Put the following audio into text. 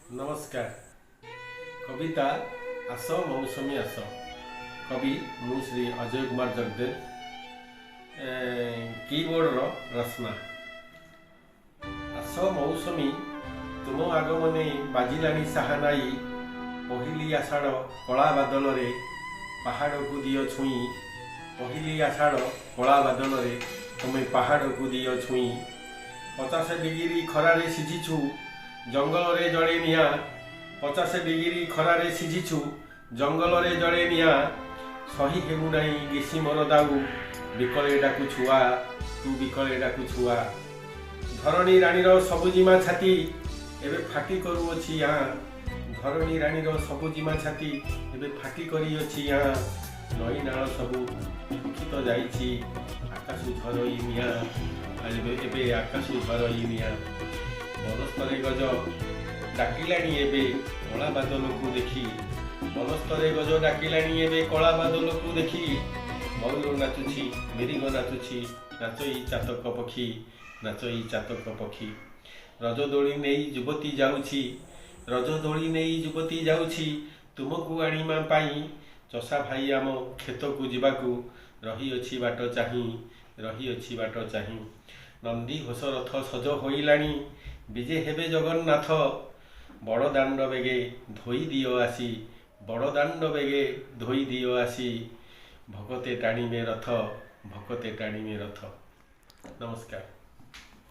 नमस्कार। कविता आस मौसमी आस। कवि मु श्री अजय कुमार जगदेव, कीबोर्ड रस्मा। आस मौसमी तुम आगमने बाजिलानी साहानाई, पहिली आषाढ़ कला बादल रे पहाड़ को दियो छुई। पहिली आषाढ़ कला बादल रे तुम पहाड़ को दियो छुई। 50 डिग्री खरारे सिझिछु जंगल रे जड़े निया। 50 डिग्री खरारे सिझिछु जंगल रे जड़े निया। सही हेउ नाई ग्रीष्मर दाऊ, बिकले डाकु छुआ तू बिकले डाकु छुआ। धरणी रानीर सबुजिमा छाती एबे फाटी करूअछि यहाँ। धरणी रानीर सबुजिमा छाती एबे फाटी करिअछि यहाँ। नई नाल सबु दुखित जाइछि आकाशु झरई निया। एबे आकाशु झरई निया। बनस्तरे गज डाकिलानी एबे कला बादल को देखी। बनस्तरे गज डाकिलानी एबे कला बादल को देखी। मयूर नाचुछि मेरिग नाचुछि नाचई चातक पक्षी नाचई चातक पक्षी। रजदोली नेई युवती जाउछि रजदोली नेई युवती जाउछि तुमको आनिमा पाई। चषा भाई आम खेत को जिबाकू रहिअछि बाट चाही रहिअछि बाट चाही। नंदी घोष रथ सज होइलानी विजे हेबे जगन्नाथ। बड़ दाण्ड बेगे धोई दियो आसी बड़ दाण्ड बेगे धोई दियो आसी। भगते टाणीमे रथ भगते टाणीमे रथ। नमस्कार।